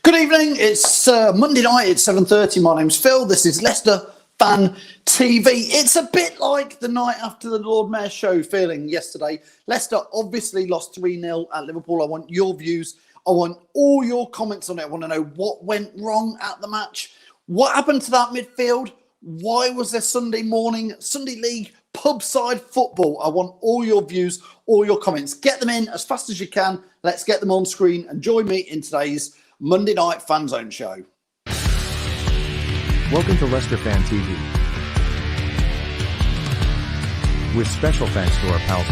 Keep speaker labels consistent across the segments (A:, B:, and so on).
A: Good evening. It's Monday night. It's 7:30. My name's Phil. This is Leicester Fan TV. It's a bit like the night after the Lord Mayor show feeling yesterday. Leicester obviously lost 3-0 at Liverpool. I want your views. I want all your comments on it. I want to know what went wrong at the match. What happened to that midfield? Why was there Sunday League pub side football? I want all your views, all your comments. Get them in as fast as you can. Let's get them on screen and join me in today's Monday Night Fanzone Show.
B: Welcome to Leicester Fan TV. With special thanks to our pal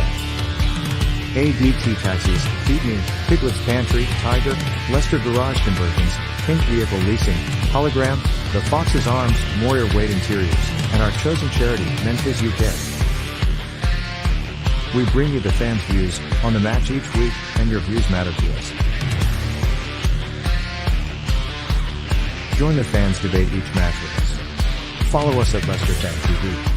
B: ADT Taxis, Feed Me, Piglet's Pantry, Tiger, Leicester Garage Conversions, Pink Vehicle Leasing, Hologram, The Fox's Arms, Moyer Wade Interiors, and our chosen charity, Memphis UK. We bring you the fans' views on the match each week, and your views matter to us. Join the fans debate each match with us. Follow us at Leicester Fan TV.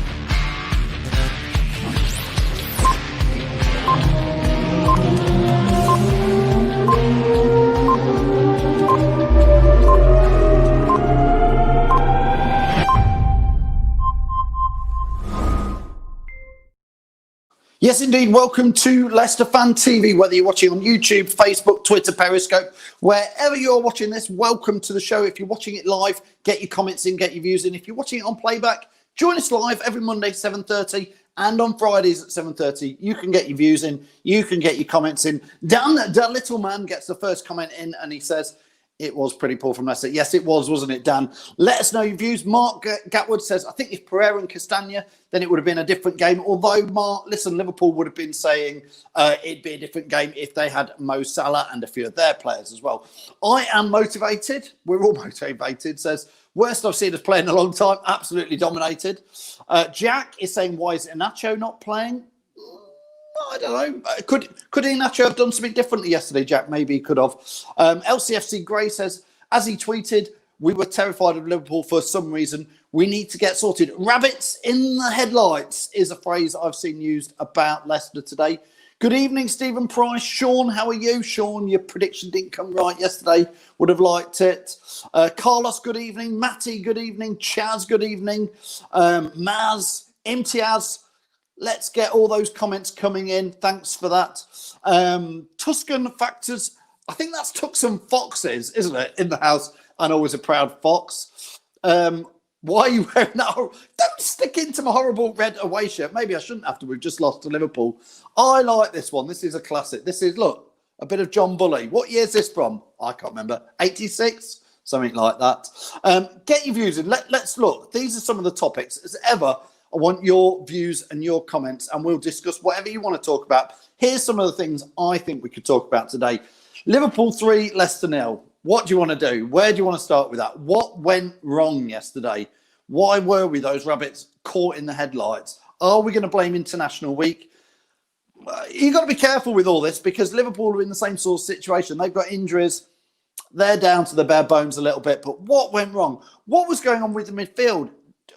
A: Yes, indeed. Welcome to Leicester Fan TV. Whether you're watching on YouTube, Facebook, Twitter, Periscope, wherever you're watching this, welcome to the show. If you're watching it live, get your comments in, get your views in. If you're watching it on playback, join us live every Monday, 7:30, and on Fridays at 7:30. You can get your views in. You can get your comments in. Dan, the little man, gets the first comment in, and he says, it was pretty poor from Leicester. Yes, it was, wasn't it, Dan? Let us know your views. Mark Gatwood says, I think if Pereira and Castagna, then it would have been a different game. Although, Mark, listen, Liverpool would have been saying it'd be a different game if they had Mo Salah and a few of their players as well. I am motivated. We're all motivated. Says, worst I've seen us play in a long time. Absolutely dominated. Jack is saying, why is Iheanacho not playing? I don't know. Could Iheanacho have done something differently yesterday, Jack? Maybe he could have. LCFC Gray says, as he tweeted, we were terrified of Liverpool for some reason. We need to get sorted. Rabbits in the headlights is a phrase I've seen used about Leicester today. Good evening, Stephen Price. Sean, how are you? Sean, your prediction didn't come right yesterday. Would have liked it. Carlos, good evening. Matty, good evening. Chaz, good evening. Maz, Imtiaz. Let's get all those comments coming in. Thanks for that. Tuscan Factors. I think that's Tucson Foxes, isn't it, in the house? And always a proud fox. Why are you wearing that? Don't stick into my horrible red away shirt. Maybe I shouldn't after we've just lost to Liverpool. I like this one. This is a classic. This is, look, a bit of John Bully. What year is this from? I can't remember. 86? Something like that. Get your views in. Let's look. These are some of the topics. As ever, I want your views and your comments, and we'll discuss whatever you want to talk about. Here's some of the things I think we could talk about today. Liverpool 3, Leicester 0. What do you want to do? Where do you want to start with that? What went wrong yesterday? Why were we, those rabbits, caught in the headlights? Are we going to blame International Week? You've got to be careful with all this because Liverpool are in the same sort of situation. They've got injuries. They're down to the bare bones a little bit. But what went wrong? What was going on with the midfield?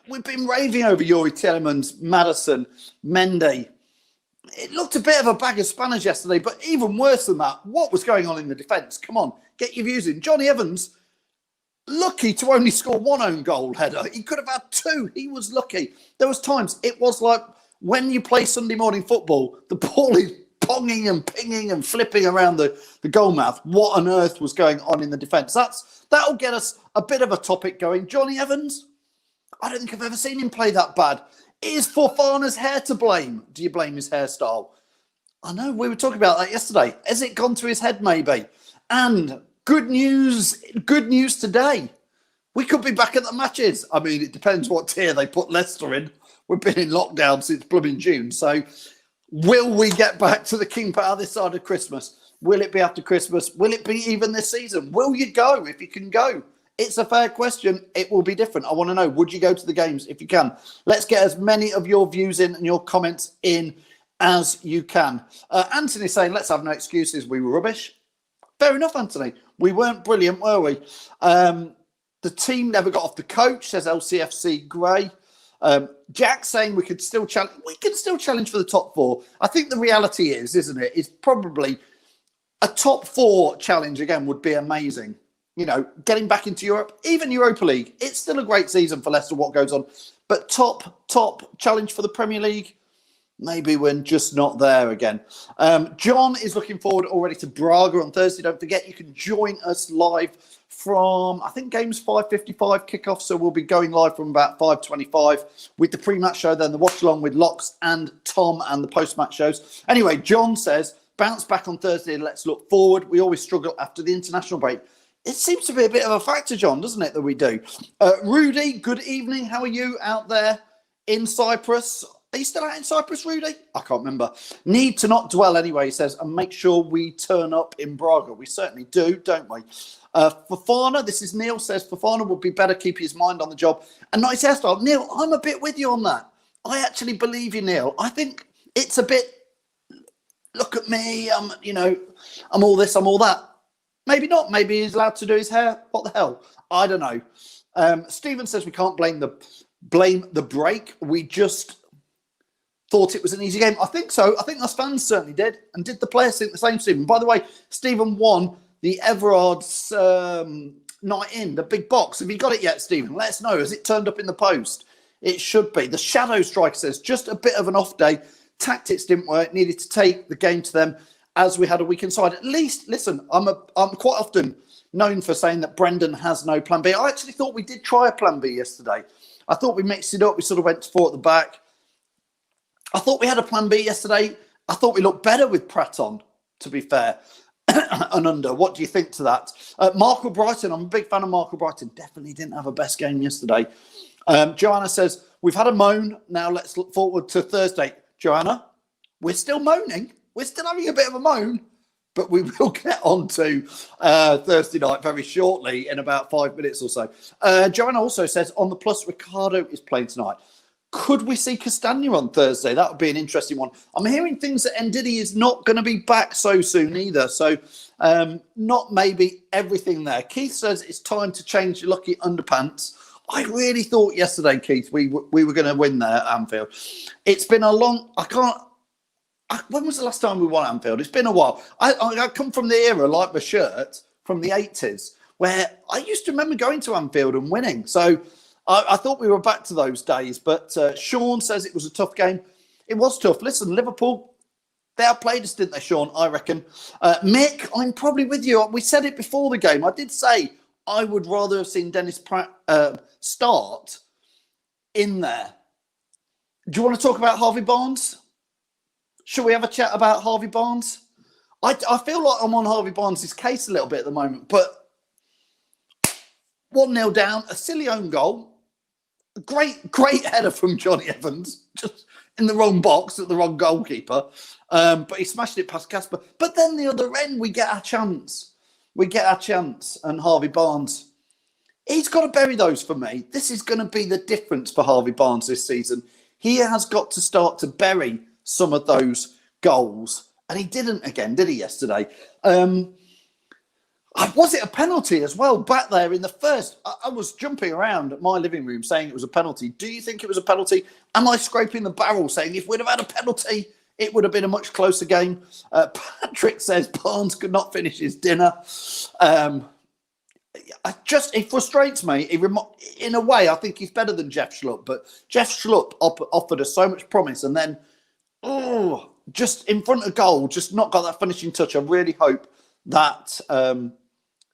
A: We've been raving over Yuri Tielemans, Maddison, Mendy. It looked a bit of a bag of spanners yesterday, but even worse than that, what was going on in the defence? Come on, get your views in. Johnny Evans, lucky to only score one own goal header. He could have had two. He was lucky. There was times it was like when you play Sunday morning football, the ball is ponging and pinging and flipping around the goal mouth. What on earth was going on in the defence? That'll get us a bit of a topic going. Johnny Evans, I don't think I've ever seen him play that bad. Is Fofana's hair to blame? Do you blame his hairstyle? I know, we were talking about that yesterday. Has it gone to his head maybe? And good news today. We could be back at the matches. I mean, it depends what tier they put Leicester in. We've been in lockdown since blooming June. So will we get back to the King Power this side of Christmas? Will it be after Christmas? Will it be even this season? Will you go if you can go? It's a fair question. It will be different. I want to know, would you go to the games if you can? Let's get as many of your views in and your comments in as you can. Anthony's saying, let's have no excuses. We were rubbish. Fair enough, Anthony. We weren't brilliant, were we? The team never got off the coach, says LCFC Gray. Jack saying we could still challenge. We can still challenge for the top four. I think the reality is, isn't it? It's probably a top four challenge again would be amazing. getting back into Europe, even Europa League. It's still a great season for Leicester, what goes on. But top challenge for the Premier League, maybe we're just not there again. John is looking forward already to Braga on Thursday. Don't forget, you can join us live from, I think, game's 5:55 kickoff. So we'll be going live from about 5:25 with the pre-match show, then the watch-along with Locks and Tom and the post-match shows. Anyway, John says, bounce back on Thursday and let's look forward. We always struggle after the international break. It seems to be a bit of a factor, John, doesn't it, that we do? Rudy, good evening. How are you out there in Cyprus? Are you still out in Cyprus, Rudy? I can't remember. Need to not dwell anyway, he says, and make sure we turn up in Braga. We certainly do, don't we? Fafana, this is Neil, says Fafana would be better keeping his mind on the job. And nice hairstyle. Neil, I'm a bit with you on that. I actually believe you, Neil. I think it's a bit, look at me, I'm all this, I'm all that. Maybe not. Maybe he's allowed to do his hair. What the hell? I don't know. Stephen says we can't blame the break. We just thought it was an easy game. I think so. I think us fans certainly did. And did the players think the same, Stephen? By the way, Stephen won the Everard's night in, the big box. Have you got it yet, Stephen? Let us know. Has it turned up in the post? It should be. The Shadow Striker says, just a bit of an off day. Tactics didn't work. Needed to take the game to them as we had a weak inside. At least, listen, I'm quite often known for saying that Brendan has no plan B. I actually thought we did try a plan B yesterday. I thought we mixed it up. We sort of went to four at the back. I thought we had a plan B yesterday. I thought we looked better with Pratt on, to be fair, and under. What do you think to that? Marco Brighton, I'm a big fan of Marco Brighton. Definitely didn't have a best game yesterday. Joanna says, we've had a moan. Now let's look forward to Thursday. Joanna, we're still moaning. We're still having a bit of a moan, but we will get on to Thursday night very shortly in about 5 minutes or so. Joanna also says, on the plus, Ricardo is playing tonight. Could we see Castagna on Thursday? That would be an interesting one. I'm hearing things that Ndidi is not going to be back so soon either. So not maybe everything there. Keith says it's time to change your lucky underpants. I really thought yesterday, Keith, we were going to win there at Anfield. It's been a long... when was the last time we won Anfield? It's been a while. I come from the era, like my shirt, from the 80s, where I used to remember going to Anfield and winning. So I thought we were back to those days. But Sean says it was a tough game. It was tough. Listen, Liverpool, they outplayed us, didn't they, Sean? I reckon. Mick, I'm probably with you. We said it before the game. I did say I would rather have seen Dennis Pratt start in there. Do you want to talk about Harvey Barnes? Should we have a chat about Harvey Barnes? I feel like I'm on Harvey Barnes' case a little bit at the moment, but 1-0 down, a silly own goal, a great header from Johnny Evans, just in the wrong box at the wrong goalkeeper, but he smashed it past Casper. But then the other end, we get our chance. And Harvey Barnes, he's got to bury those for me. This is going to be the difference for Harvey Barnes this season. He has got to start to bury some of those goals, and he didn't again, did he, yesterday? Was it a penalty as well back there in the first? I was jumping around at my living room saying it was a penalty. Do you think it was a penalty? Am I scraping the barrel saying if we'd have had a penalty, it would have been a much closer game? Patrick says Barnes could not finish his dinner. It frustrates me. In a way, I think he's better than Jeff Schlupp, but Jeff Schlupp offered us so much promise, and then just in front of goal, just not got that finishing touch. I really hope that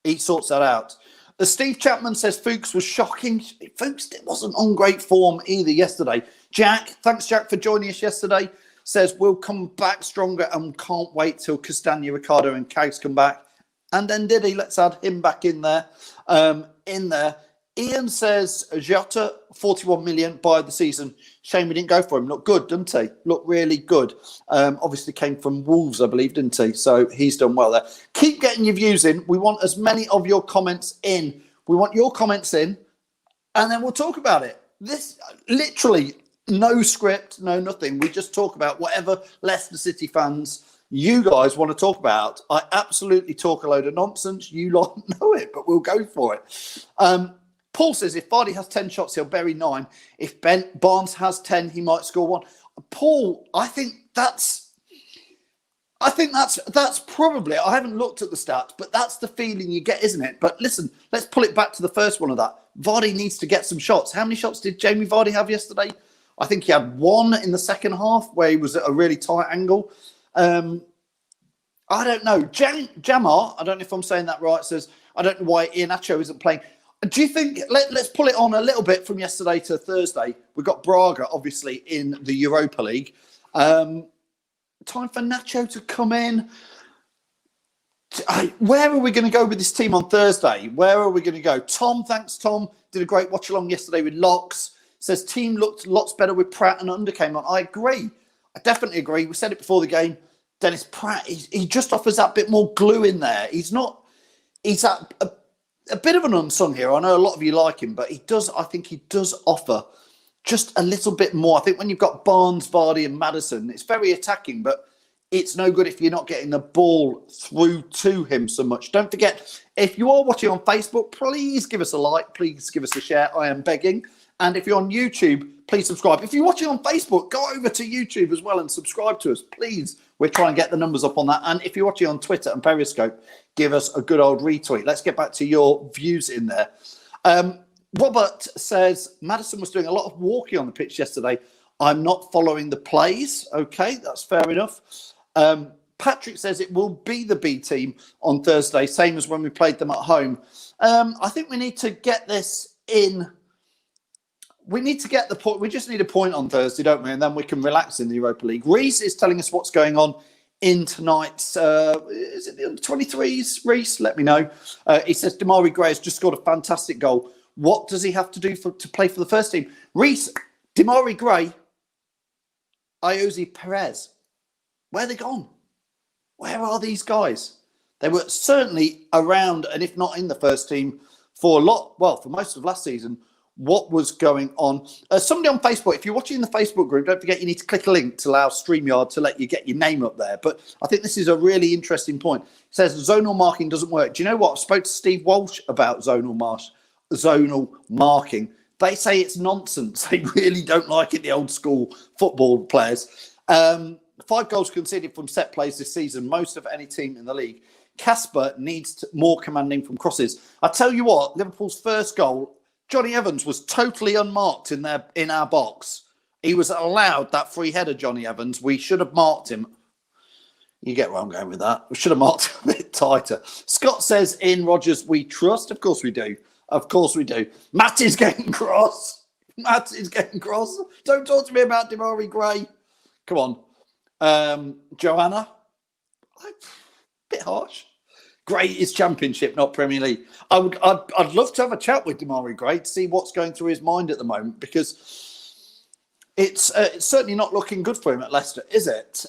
A: he sorts that out. Steve Chapman says Fuchs was shocking. Fuchs wasn't on great form either yesterday. Thanks Jack for joining us yesterday. Says we'll come back stronger and can't wait till Castagna, Ricardo and Cags come back. And then Diddy, let's add him back in there. Ian says Jota, 41 million by the season. Shame we didn't go for him. Looked good, didn't he? Looked really good. Obviously came from Wolves, I believe, didn't he? So he's done well there. Keep getting your views in. We want as many of your comments in. We want your comments in, and then we'll talk about it. This literally no script, no nothing. We just talk about whatever Leicester City fans you guys want to talk about. I absolutely talk a load of nonsense. You lot know it, but we'll go for it. Paul says if Vardy has 10 shots, he'll bury 9. If Ben, Barnes, has 10, he might score 1. Paul, I think that's... I wasn't a penalty as well. But then the other end, we get our chance. We get our chance. And Harvey Barnes, he's got to bury those for me. This is going to be the difference for Harvey Barnes this season. He has got to start to bury some of those goals. And I think that's probably, I haven't looked at the stats, but that's the feeling you get, isn't it? But listen, let's pull it back to the first one of that. Vardy needs to get some shots. How many shots did Jamie Vardy have yesterday? I think he had one in the second half where he was at a really tight angle. I don't know. Jamar, I don't know if I'm saying that right, says, I don't know why Iheanacho isn't playing. Do you think, let's pull it on a little bit from yesterday to Thursday. We've got Braga, obviously, in the Europa League. Time for Nacho to come in. Where are we going to go with this team on Thursday? Where are we going to go? Tom, thanks, Tom. Did a great watch along yesterday with Locks. Says team looked lots better with Pratt and Under came on. I agree. I definitely agree. We said it before the game. Dennis Pratt, he just offers that bit more glue in there. He's a bit of an unsung hero. I know a lot of you like him, but I think he does offer just a little bit more. I think when you've got Barnes, Vardy and Maddison, it's very attacking, but it's no good if you're not getting the ball through to him so much. Don't forget, if you are watching on Facebook, please give us a like. Please give us a share. I am begging. And if you're on YouTube, please subscribe. If you're watching on Facebook, go over to YouTube as well and subscribe to us, please. We're trying to get the numbers up on that. And if you're watching on Twitter and Periscope, give us a good old retweet. Let's get back to your views in there. Robert says, Maddison was doing a lot of walking on the pitch yesterday. I'm not following the plays. Okay, that's fair enough. Patrick says it will be the B team on Thursday, same as when we played them at home. I think we need to get this in. We need to get the point. We just need a point on Thursday, don't we? And then we can relax in the Europa League. Reese is telling us what's going on in tonight's, is it the under 23s, Reese? Let me know. He says Damari Gray has just scored a fantastic goal. What does he have to do to play for the first team? Reese, Damari Gray, Iosi Perez, where are they gone? Where are these guys? They were certainly around, and if not in the first team, for most of last season. What was going on? Somebody on Facebook, if you're watching the Facebook group, don't forget you need to click a link to allow StreamYard to let you get your name up there. But I think this is a really interesting point. It says zonal marking doesn't work. Do you know what? I spoke to Steve Walsh about zonal marking. They say it's nonsense. They really don't like it, the old school football players. 5 goals conceded from set plays this season, most of any team in the league. Casper needs more commanding from crosses. I tell you what, Liverpool's first goal, Johnny Evans was totally unmarked in our box. He was allowed that free header, Johnny Evans. We should have marked him. You get where I'm going with that. We should have marked him a bit tighter. Scott says, in Rodgers we trust. Of course we do. Of course we do. Matt is getting cross. Matt is getting cross. Don't talk to me about Damari Gray. Come on. Joanna. Bit harsh. Great is Championship, not Premier League. I'd love to have a chat with Damari Gray to see what's going through his mind at the moment, because it's certainly not looking good for him at Leicester, is it?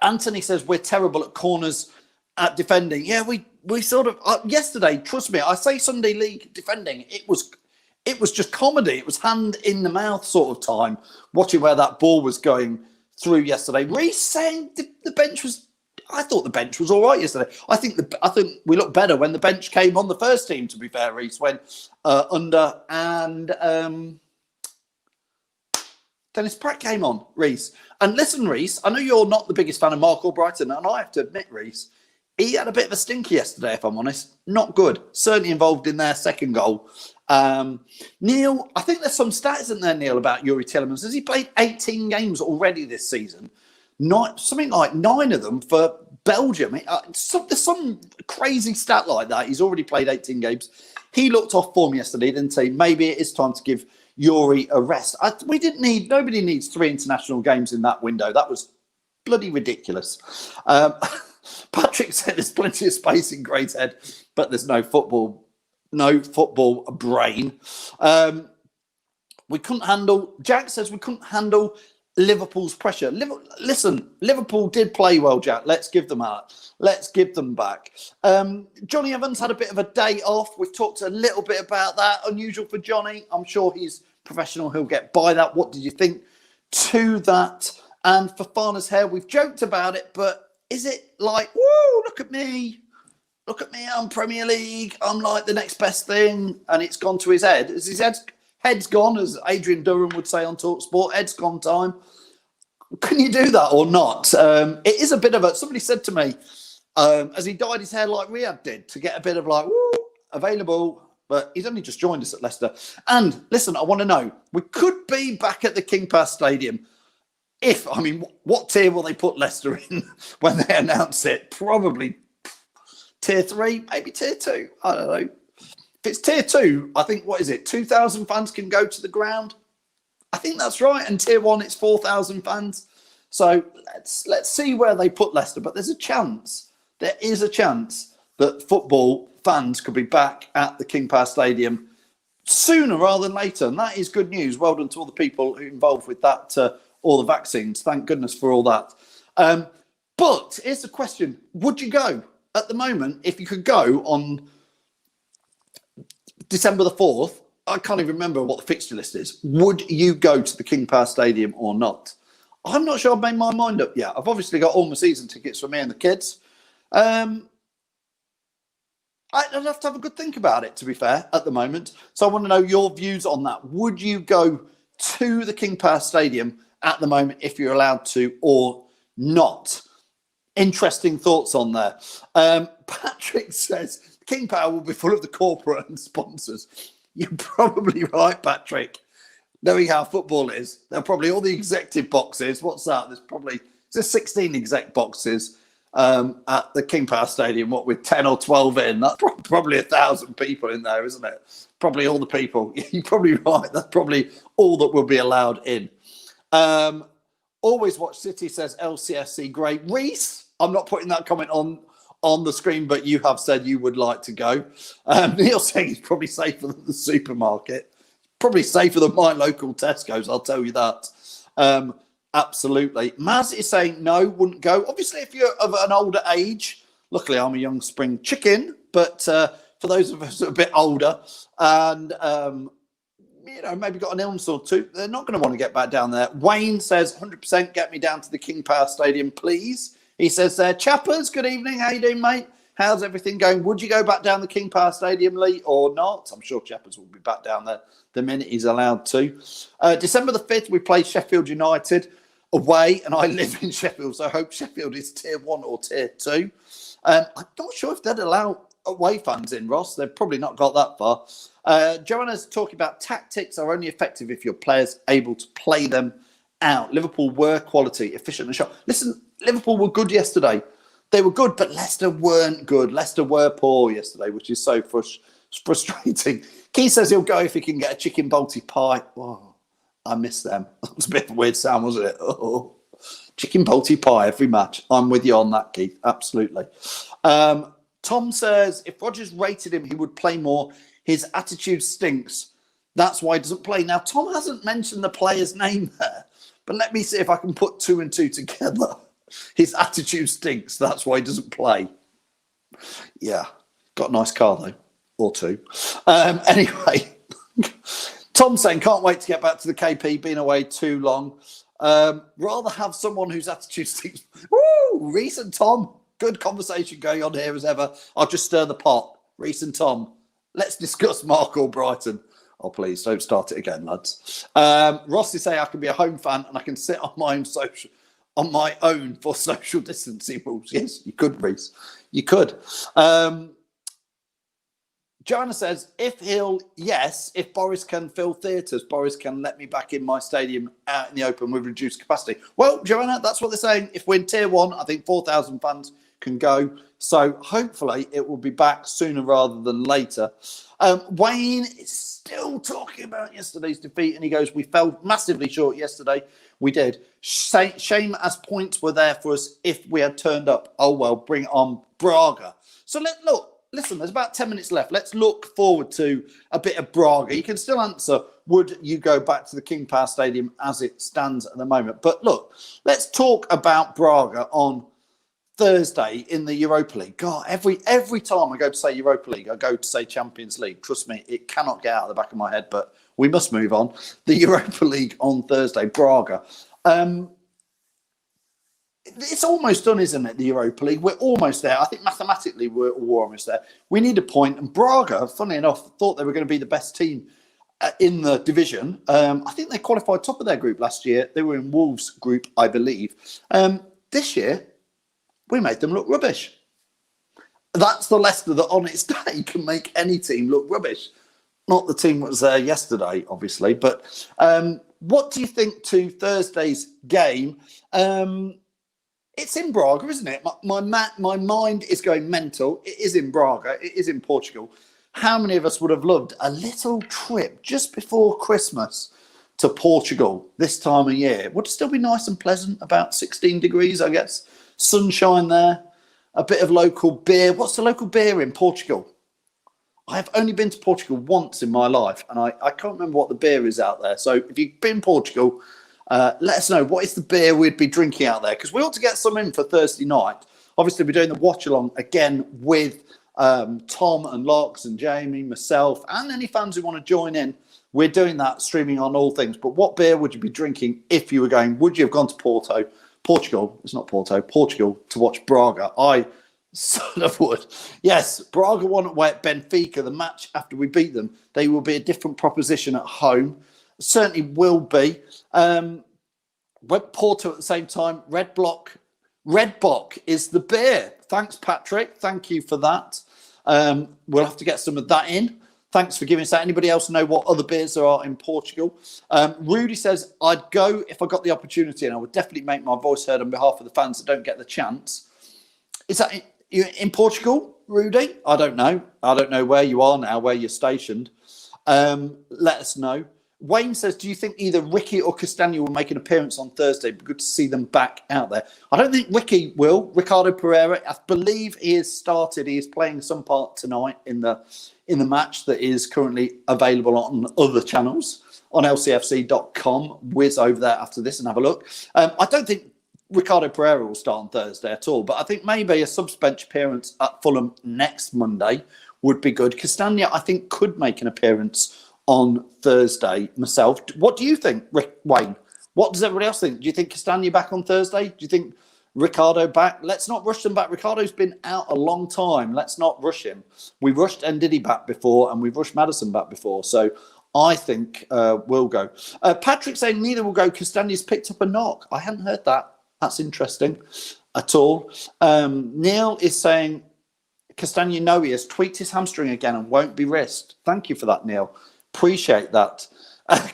A: Anthony says we're terrible at corners at defending. Yeah, we sort of yesterday. Trust me, I say Sunday League defending. It was just comedy. It was hand in the mouth sort of time watching where that ball was going through yesterday. Reece saying the bench was. I thought the bench was all right yesterday. I think we looked better when the bench came on the first team, to be fair, Reece, when Under and Dennis Pratt came on, Reece. And listen, Reece, I know you're not the biggest fan of Mark Albrighton, and I have to admit, Reece, he had a bit of a stinker yesterday, if I'm honest. Not good. Certainly involved in their second goal. Neil, I think there's some stats, isn't there, Neil, about Yuri Tielemans? Has he played 18 games already this season? Something like 9 of them for Belgium. There's some crazy stat like that. He's already played 18 games. He looked off form yesterday, didn't he? Maybe it is time to give Yuri a rest. Nobody needs 3 international games in that window. That was bloody ridiculous. Patrick said there's plenty of space in Gray's head, but there's no football brain. Jack says we couldn't handle Liverpool's pressure. Listen, Liverpool did play well, Jack. Let's give them that. Let's give them back. Johnny Evans had a bit of a day off. We've talked a little bit about that. Unusual for Johnny. I'm sure he's professional. He'll get by that. What did you think to that? And Fafana's hair, we've joked about it, but is it like, whoa, look at me. Look at me, I'm Premier League. I'm like the next best thing. And it's gone to his head. Is his head's gone, as Adrian Durham would say on TalkSport? Head's gone time. Can you do that or not? It is a bit of a. Somebody said to me, as he dyed his hair like Riyadh did, to get a bit of like, woo, available. But he's only just joined us at Leicester. And listen, I want to know, we could be back at the King Power Stadium. What tier will they put Leicester in when they announce it? Probably tier 3, maybe tier 2. I don't know. If it's tier 2, I think, 2,000 fans can go to the ground? I think that's right. And tier 1, it's 4,000 fans. So let's see where they put Leicester. But there is a chance that football fans could be back at the King Power Stadium sooner rather than later. And that is good news. Well done to all the people involved with that, all the vaccines. Thank goodness for all that. But here's the question. Would you go at the moment, if you could go on December the 4th? I can't even remember what the fixture list is. Would you go to the King Power Stadium or not? I'm not sure I've made my mind up yet. I've obviously got all my season tickets for me and the kids. I'd have to have a good think about it, to be fair, at the moment. So I want to know your views on that. Would you go to the King Power Stadium at the moment if you're allowed to or not? Interesting thoughts on there. Patrick says, King Power will be full of the corporate and sponsors. You're probably right, Patrick. Knowing how football is, there are probably all the executive boxes. What's that? There's 16 exec boxes at the King Power Stadium, with 10 or 12 in. That's probably 1,000 people in there, isn't it? Probably all the people. You're probably right. That's probably all that will be allowed in. Always Watch City says LCFC great. Reese, I'm not putting that comment on the screen, but you have said you would like to go. Neil saying it's probably safer than the supermarket. Probably safer than my local Tesco's, I'll tell you that. Absolutely. Maz is saying no, wouldn't go. Obviously, if you're of an older age, luckily I'm a young spring chicken, but for those of us that are a bit older and, maybe got an illness or two, they're not going to want to get back down there. Wayne says 100% get me down to the King Power Stadium, please. He says there, Chappers, good evening. How you doing, mate? How's everything going? Would you go back down the King Power Stadium, Lee, or not? I'm sure Chappers will be back down there the minute he's allowed to. December the 5th, we play Sheffield United away, and I live in Sheffield, so I hope Sheffield is tier 1 or tier 2. I'm not sure if they'd allow away fans in, Ross. They've probably not got that far. Joanna's talking about tactics are only effective if your players able to play them out. Liverpool were quality, efficient and sharp. Listen, Liverpool were good yesterday. They were good, but Leicester weren't good. Leicester were poor yesterday, which is so frustrating. Keith says he'll go if he can get a chicken balti pie. Oh, I miss them. That was a bit of a weird sound, wasn't it? Oh, chicken balti pie every match. I'm with you on that, Keith. Absolutely. Tom says if Rodgers rated him, he would play more. His attitude stinks. That's why he doesn't play. Now, Tom hasn't mentioned the player's name there, but let me see if I can put 2 and 2 together. His attitude stinks. That's why he doesn't play. Yeah. Got a nice car, though. Or 2. Anyway. Tom saying, can't wait to get back to the KP. Been away too long. Rather have someone whose attitude stinks. Woo! Reese and Tom. Good conversation going on here as ever. I'll just stir the pot. Reese and Tom. Let's discuss Mark or Brighton. Oh, please, don't start it again, lads. Ross is saying I can be a home fan and I can sit on my own for social distancing rules. Yes, you could, Reese. You could. Joanna says, if Boris can fill theatres, Boris can let me back in my stadium out in the open with reduced capacity. Well, Joanna, that's what they're saying. If we're in tier 1, I think 4,000 fans can go. So hopefully it will be back sooner rather than later. Wayne is still talking about yesterday's defeat, and he goes, we fell massively short yesterday. We did. Shame as points were there for us if we had turned up. Oh, well, bring on Braga. So listen, there's about 10 minutes left. Let's look forward to a bit of Braga. You can still answer, would you go back to the King Power Stadium as it stands at the moment? But look, let's talk about Braga on Thursday in the Europa League. God, every time I go to say Europa League, I go to say Champions League. Trust me, it cannot get out of the back of my head, but we must move on. The Europa League on Thursday, Braga. It's almost done, isn't it, the Europa League? We're almost there. I think mathematically we're almost there. We need a point. And Braga, funnily enough, thought they were going to be the best team in the division. I think they qualified top of their group last year. They were in Wolves' group, I believe. This year, we made them look rubbish. That's the Leicester that on its day can make any team look rubbish. Not the team that was there yesterday, obviously. But what do you think to Thursday's game? It's in Braga, isn't it? My mind is going mental. It is in Braga. It is in Portugal. How many of us would have loved a little trip just before Christmas to Portugal this time of year? Would it still be nice and pleasant, about 16 degrees, I guess? Sunshine there, a bit of local beer. What's the local beer in Portugal? I have only been to Portugal once in my life, and I can't remember what the beer is out there. So if you've been to Portugal, let us know what is the beer we'd be drinking out there, because we ought to get some in for Thursday night. Obviously, we're doing the watch along again with Tom and Locks and Jamie, myself, and any fans who want to join in. We're doing that streaming on all things. But what beer would you be drinking if you were going? Would you have gone to Portugal? It's not Portugal to watch Braga. I sort of would. Yes, Braga won away at Benfica. The match after we beat them, they will be a different proposition at home. Certainly will be. Porto at the same time. Red Bock is the beer. Thanks, Patrick. Thank you for that. We'll have to get some of that in. Thanks for giving us that. Anybody else know what other beers there are in Portugal? Rudy says, I'd go if I got the opportunity, and I would definitely make my voice heard on behalf of the fans that don't get the chance. Is that in Portugal, Rudy? I don't know. I don't know where you are now, where you're stationed. Let us know. Wayne says, do you think either Ricky or Castagna will make an appearance on Thursday? It'd be good to see them back out there. I don't think Ricky will. Ricardo Pereira, I believe he has started. He is playing some part tonight in the match that is currently available on other channels on lcfc.com. Whiz over there after this and have a look. I don't think Ricardo Pereira will start on Thursday at all, but I think maybe a subbench appearance at Fulham next Monday would be good. Castagna, I think, could make an appearance on Thursday myself. What do you think, Wayne? What does everybody else think? Do you think Castagna back on Thursday? Do you think Ricardo back? Let's not rush them back. Ricardo's been out a long time. Let's not rush him. We rushed Ndidi back before, and we've rushed Maddison back before. So I think we'll go. Patrick saying neither will go. Castagna's picked up a knock. I hadn't heard that. That's interesting at all. Neil is saying Castagna, no, he has tweaked his hamstring again and won't be risked. Thank you for that, Neil. Appreciate that.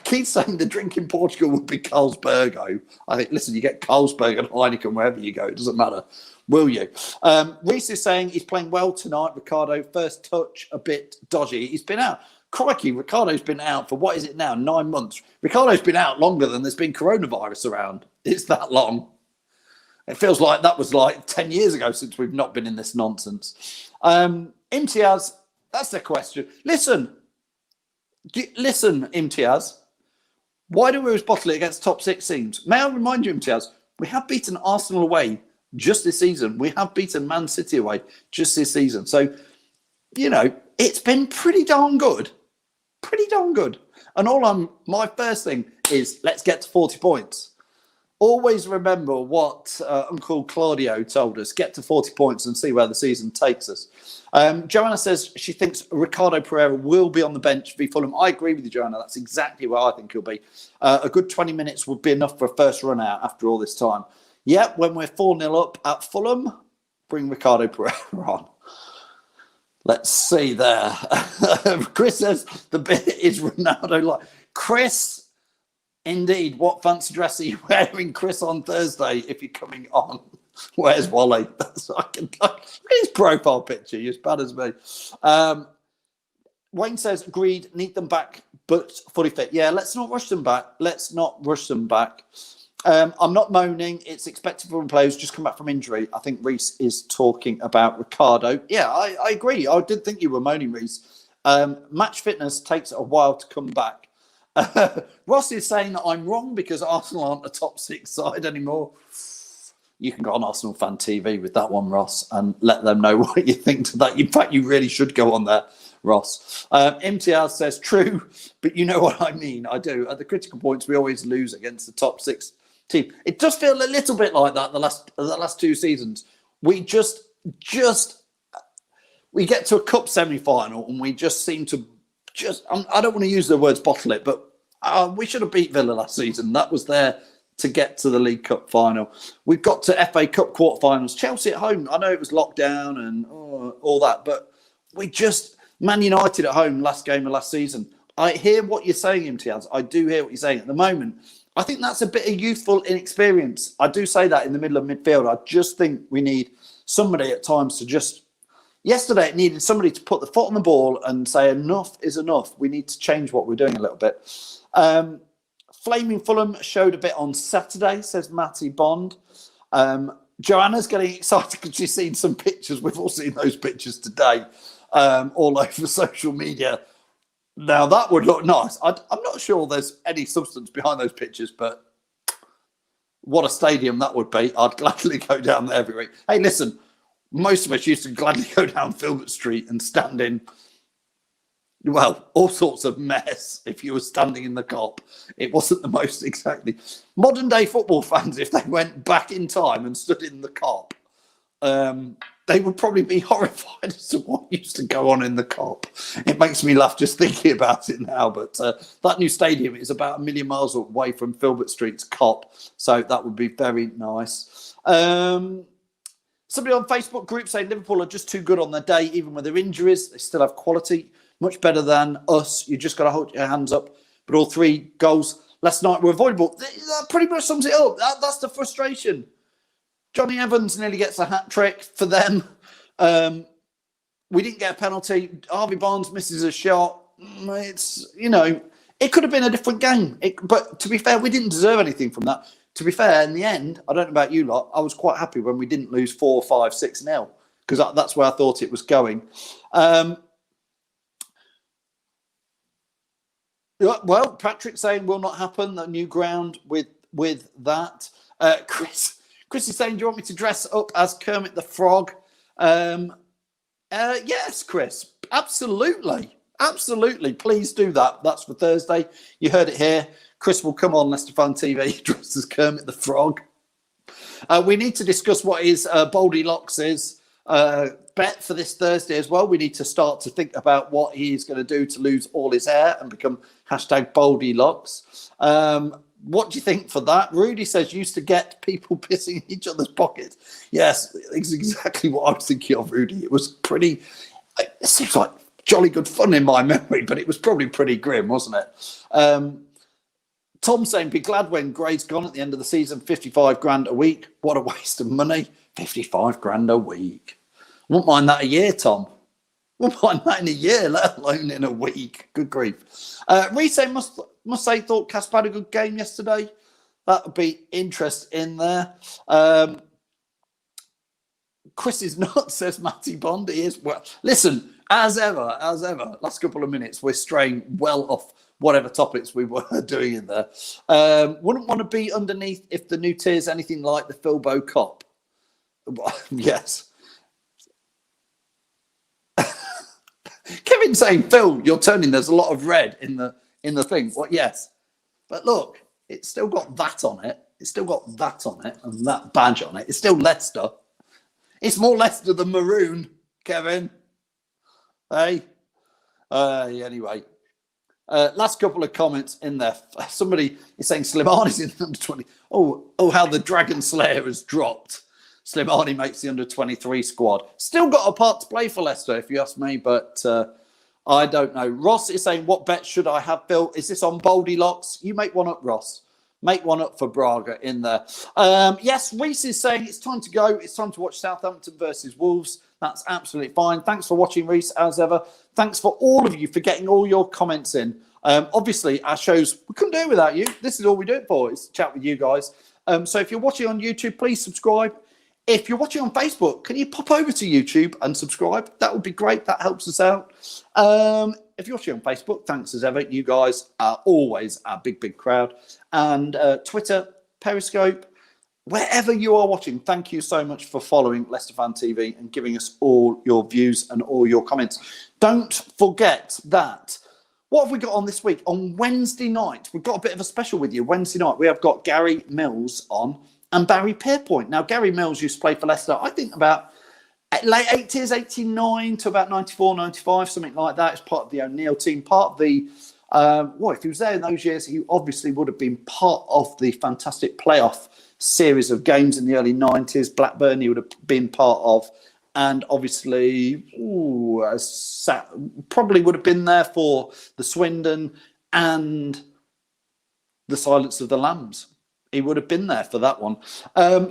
A: Keith's saying the drink in Portugal would be Carlsbergo. I think, listen, you get Carlsberg and Heineken wherever you go. It doesn't matter. Will you? Reese is saying he's playing well tonight, Ricardo. First touch, a bit dodgy. He's been out. Crikey, Ricardo's been out for, what is it now, 9 months? Ricardo's been out longer than there's been coronavirus around. It's that long. It feels like that was like 10 years ago since we've not been in this nonsense. Imtiaz, that's the question. Listen, Imtiaz, why do we always bottle it against top six teams? May I remind you, Imtiaz, we have beaten Arsenal away just this season. We have beaten Man City away just this season. So, you know, it's been pretty darn good. Pretty darn good. And my first thing is let's get to 40 points. Always remember what Uncle Claudio told us. Get to 40 points and see where the season takes us. Joanna says she thinks Ricardo Pereira will be on the bench for Fulham. I agree with you, Joanna. That's exactly where I think he'll be. A good 20 minutes would be enough for a first run out after all this time. Yeah, when we're 4-0 up at Fulham, bring Ricardo Pereira on. Let's see there. Chris says the bit is Ronaldo-like. Chris... Indeed, what fancy dress are you wearing, Chris, on Thursday if you're coming on? Where's Wally? Look at his profile picture. You're as bad as me. Wayne says, agreed, need them back, but fully fit. Yeah, let's not rush them back. I'm not moaning. It's expected from players just come back from injury. I think Reese is talking about Ricardo. Yeah, I agree. I did think you were moaning, Reese. Match fitness takes a while to come back. Ross is saying that I'm wrong because Arsenal aren't a top six side anymore. You can go on Arsenal Fan TV with that one, Ross, and let them know what you think to that. In fact, you really should go on there, Ross. MTR says, true, but you know what I mean. I do. At the critical points, we always lose against the top six team. It does feel a little bit like that the last two seasons. We we get to a cup semi-final and we just seem to I don't want to use the words bottle it, but we should have beat Villa last season. That was there to get to the League Cup final. We've got to FA Cup quarterfinals. Chelsea at home. I know it was lockdown and all that, but Man United at home last game of last season. I hear what you're saying, Imtiaz. I do hear what you're saying. At the moment, I think that's a bit of youthful inexperience. I do say that in the middle of midfield. I just think we need somebody at times to just... Yesterday, it needed somebody to put the foot on the ball and say, enough is enough. We need to change what we're doing a little bit. Flaming Fulham showed a bit on Saturday, says Matty Bond. Joanna's getting excited because she's seen some pictures. We've all seen those pictures today all over social media. Now, that would look nice. I'm not sure there's any substance behind those pictures, but what a stadium that would be. I'd gladly go down there every week. Hey, listen, most of us used to gladly go down Filbert Street and stand in, well, all sorts of mess if you were standing in the Kop. It wasn't the most exactly. Modern day football fans, if they went back in time and stood in the Kop, they would probably be horrified as to what used to go on in the Kop. It makes me laugh just thinking about it now, but that new stadium is about 1,000,000 miles away from Filbert Street's Kop, so that would be very nice. Somebody on Facebook group saying Liverpool are just too good on their day, even with their injuries. They still have quality, much better than us. You just got to hold your hands up. But all 3 goals last night were avoidable. That pretty much sums it up. That's the frustration. Johnny Evans nearly gets a hat-trick for them. We didn't get a penalty. Harvey Barnes misses a shot. It could have been a different game. But to be fair, we didn't deserve anything from that. To be fair, in the end, I don't know about you lot, I was quite happy when we didn't lose 4, 5, 6-0 because that's where I thought it was going. Well, Patrick saying will not happen. The new ground with that. Chris is saying, do you want me to dress up as Kermit the Frog? Yes, Chris. Absolutely. Absolutely. Please do that. That's for Thursday. You heard it here. Chris will come on Leicester Fan TV dressed as Kermit the Frog. We need to discuss what his Baldy Locks' bet for this Thursday as well. We need to start to think about what he's going to do to lose all his hair and become #Baldy Locks. What do you think for that? Rudy says used to get people pissing in each other's pockets. Yes, it's exactly what I was thinking of, Rudy. It was pretty... It seems like jolly good fun in my memory, but it was probably pretty grim, wasn't it? Tom saying, be glad when Gray's gone at the end of the season, 55 grand a week. What a waste of money. 55 grand a week. Wouldn't mind that a year, Tom. Wouldn't mind that in a year, let alone in a week. Good grief. Reese must say thought Casper had a good game yesterday. That would be interest in there. Chris is not, says Matty Bond. He is. Well, listen, as ever, last couple of minutes, we're straying well off whatever topics we were doing in there. Wouldn't want to be underneath if the new tier's anything like the Filbo Cop. Yes. Kevin saying, Phil, you're turning, there's a lot of red in the thing. What? Yes. But look, it's still got that on it. It's still got that on it and that badge on it. It's still Leicester. It's more Leicester than maroon, Kevin. Hey? Anyway. Last couple of comments in there. Somebody is saying Slimani's in the under 20. Oh, how the Dragon Slayer has dropped. Slimani makes the under 23 squad. Still got a part to play for Leicester, if you ask me, but I don't know. Ross is saying, what bet should I have, Bill? Is this on Baldy Locks? You make one up, Ross. Make one up for Braga in there. Yes, Reese is saying it's time to go. It's time to watch Southampton versus Wolves. That's absolutely fine. Thanks for watching, Reese, as ever. Thanks for all of you for getting all your comments in. Obviously, our shows, we couldn't do it without you. This is all we do it for, is to chat with you guys. So if you're watching on YouTube, please subscribe. If you're watching on Facebook, can you pop over to YouTube and subscribe? That would be great. That helps us out. If you're watching on Facebook, thanks as ever. You guys are always our big crowd. And Twitter, Periscope, wherever you are watching, thank you so much for following Leicester Fan TV and giving us all your views and all your comments. Don't forget that. What have we got on this week? On Wednesday night, we've got a bit of a special with you. Wednesday night, we have got Gary Mills on and Barry Pierpoint. Now, Gary Mills used to play for Leicester, I think about late 80s, 89 to about 94, 95, something like that. It's part of the O'Neill team, part of the, if he was there in those years, he obviously would have been part of the fantastic playoff series of games in the early 90s. Blackburn, he would have been part of. And obviously, probably would have been there for the Swindon and the Silence of the Lambs. He would have been there for that one.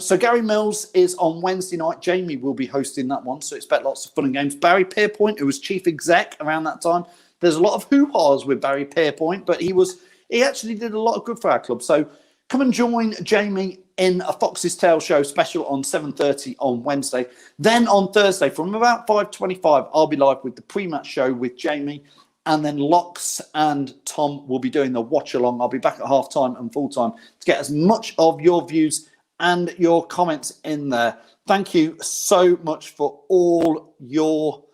A: So Gary Mills is on Wednesday night. Jamie will be hosting that one. So expect lots of fun and games. Barry Pierpoint, who was chief exec around that time. There's a lot of hoo-haws with Barry Pierpoint, but he actually did a lot of good for our club. So come and join Jamie in a Fox's Tale show special on 7:30 on Wednesday. Then on Thursday from about 5:25, I'll be live with the pre-match show with Jamie. And then Locks and Tom will be doing the watch-along. I'll be back at half-time and full-time to get as much of your views and your comments in there. Thank you so much for all your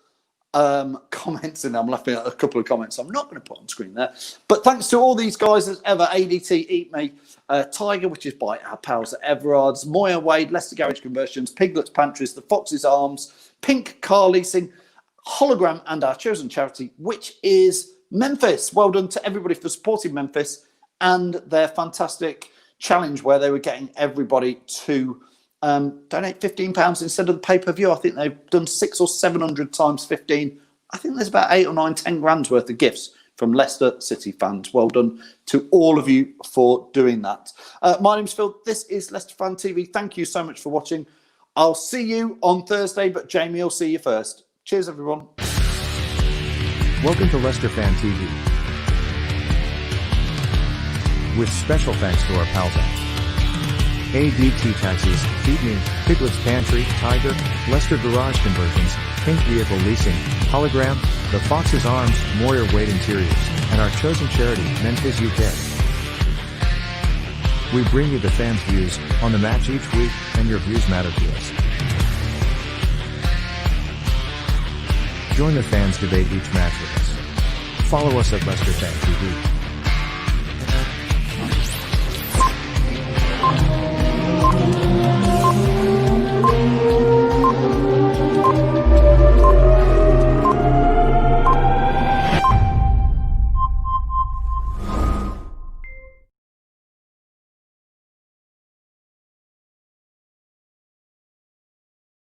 A: comments in there. I'm laughing at a couple of comments I'm not going to put on screen there. But thanks to all these guys as ever. ADT, Eat Me, Tiger, which is by our pals at Everard's, Moya Wade, Leicester Garage Conversions, Piglet's Pantries, the Fox's Arms, Pink Car Leasing, Hologram, and our chosen charity, which is Memphis. Well done to everybody for supporting Memphis and their fantastic challenge where they were getting everybody to donate £15 instead of the pay-per-view. I think they've done 600 or 700 times 15. I think there's about 8 or 9, 10 grand's worth of gifts from Leicester City fans. Well done to all of you for doing that. My name's Phil. This is Leicester Fan TV. Thank you so much for watching. I'll see you on Thursday, but Jamie will see you first. Cheers, everyone.
B: Welcome to Leicester Fan TV. With special thanks to our pals at ADT Taxis, Feed Me, Piglet's Pantry, Tiger, Leicester Garage Conversions, Pink Vehicle Leasing, Hologram, The Fox's Arms, Moyer Wade Interiors, and our chosen charity, Memphis UK. We bring you the fans' views on the match each week, and your views matter to us. Join the fans debate each match with us. Follow us at Leicester Fan TV.